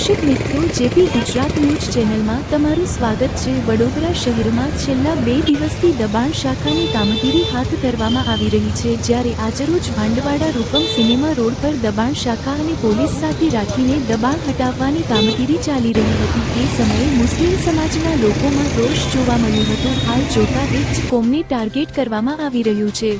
દર્શક મિત્રો, JP Gujarat news ચેનલમાં તમારું સ્વાગત છે। વડોદરા શહેરમાં છેલ્લા 2 દિવસથી દબાણ શાખાની કામગીરી હાથ ધરવામાં આવી રહી છે, જ્યારે આજરોજ ભાંડવાડા રૂપમ સિનેમા રોડ પર દબાણ શાખા અને પોલીસ સાથે રાખીને દબાણ હટાવવાની કામગીરી ચાલી રહી હતી। તે સમયે મુસ્લિમ સમાજના લોકોમાં રોષ જોવા મળ્યો હતો। હાલ જોતા એક જ કોમને ટાર્ગેટ કરવામાં આવી રહ્યું છે।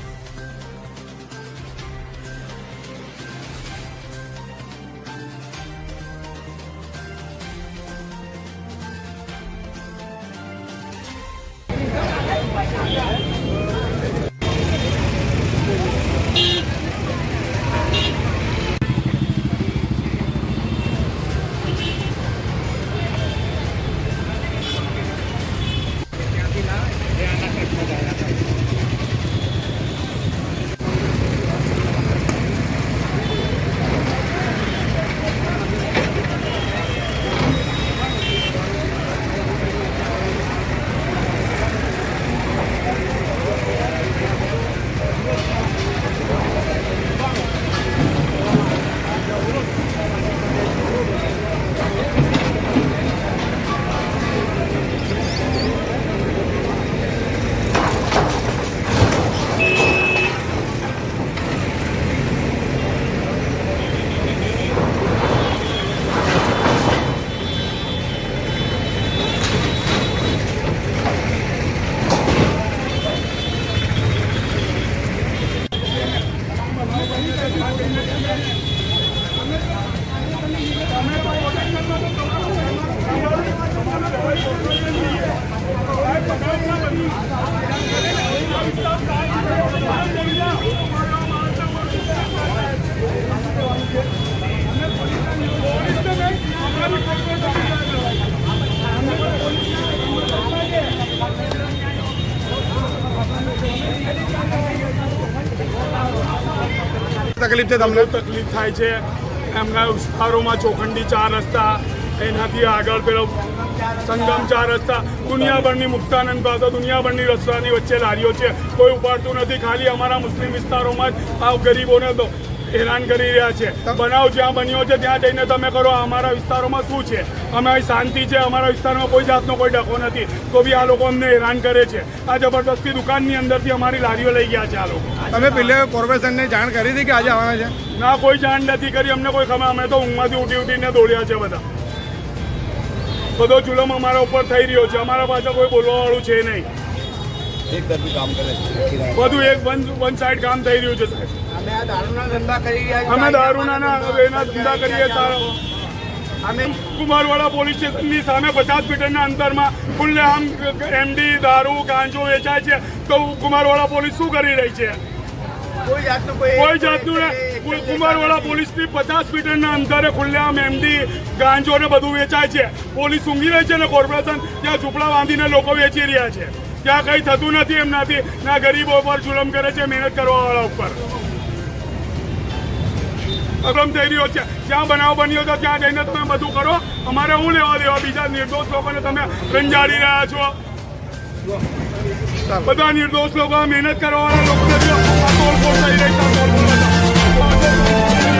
તકલીફ છે તમને? તકલીફ થાય છે એમના વિસ્તારોમાં ચોખંડી 4 રસ્તા, એનાથી આગળ પેલો સંગમ 4 રસ્તા, દુનિયાભરની મુક્તાનંદ પાસે દુનિયાભરની રસ્તાની વચ્ચે લારીઓ છે, કોઈ ઉપાડતું નથી। ખાલી અમારા મુસ્લિમ વિસ્તારોમાં જ આ ગરીબોને હેરાન કરી રહ્યા છે। બનાવ જ્યાં બન્યો છે ત્યાં જઈને તમે કરો। અમારા વિસ્તારોમાં શું છે? અમે અહીં શાંતિ છે, અમારા વિસ્તારમાં કોઈ જાતનો કોઈ ડખો નથી, તો બી આ લોકો અમને હેરાન કરે છે। આ જબરદસ્તી દુકાનની અંદરથી અમારી લારીઓ લઈ ગયા છે આ લોકો। તમે પહેલે કોર્પોરેશનને જાણ કરી હતી કે આજે આવવાના છે? ના, કોઈ જાણ નથી કરી અમને, કોઈ ખબર। અમે તો ઊંઘમાંથી ઉઠીને દોડ્યા છે બધા। બધો જુલમ અમારા ઉપર થઈ રહ્યો છે, અમારા પાસે કોઈ બોલવાવાળું છે નહીં। એક તરફી કામ કરે છે, બધું એક વન સાઈડ કામ થઈ રહ્યું છે સાહેબ। અમે આ દારૂના ધંધા કરી રહ્યા છીએ, અમે દારૂના એના ધંધા કરીએ। અમે કુમારવાડા પોલીસ સ્ટેશનની સામે 50 મીટરના અંતરમાં ખુલ્લેઆમ એમડી દારૂ ગાંજો વેચાય છે, તો કુમારવાડા પોલીસ શું કરી રહી છે? કોઈ જાતનું કુમારવાડા પોલીસની 50 મીટરના અંતરે ખુલ્લેઆમ એમડી ગાંજો ને બધું વેચાય છે। પોલીસ ઊંઘી રહી છે ને કોર્પોરેશન ત્યાં ઝૂંપડા બાંધીને લોકો વેચી રહ્યા છે। ત્યાં કંઈ થતું નથી એમનાથી, ના ગરીબો પર જુલમ કરે છે, મહેનત કરવાવાળા ઉપર અગમ થઈ રહ્યો છે। જ્યાં બનાવ બન્યો હતો ત્યાં જઈને તમે બધું કરો, અમારે શું લેવા દેવા? બીજા નિર્દોષ લોકોને તમે રંજાડી રહ્યા છો। બધા નિર્દોષ લોકો, મહેનત કરવાવાળા લોકોને તોડફોડ થઈ રહી છે।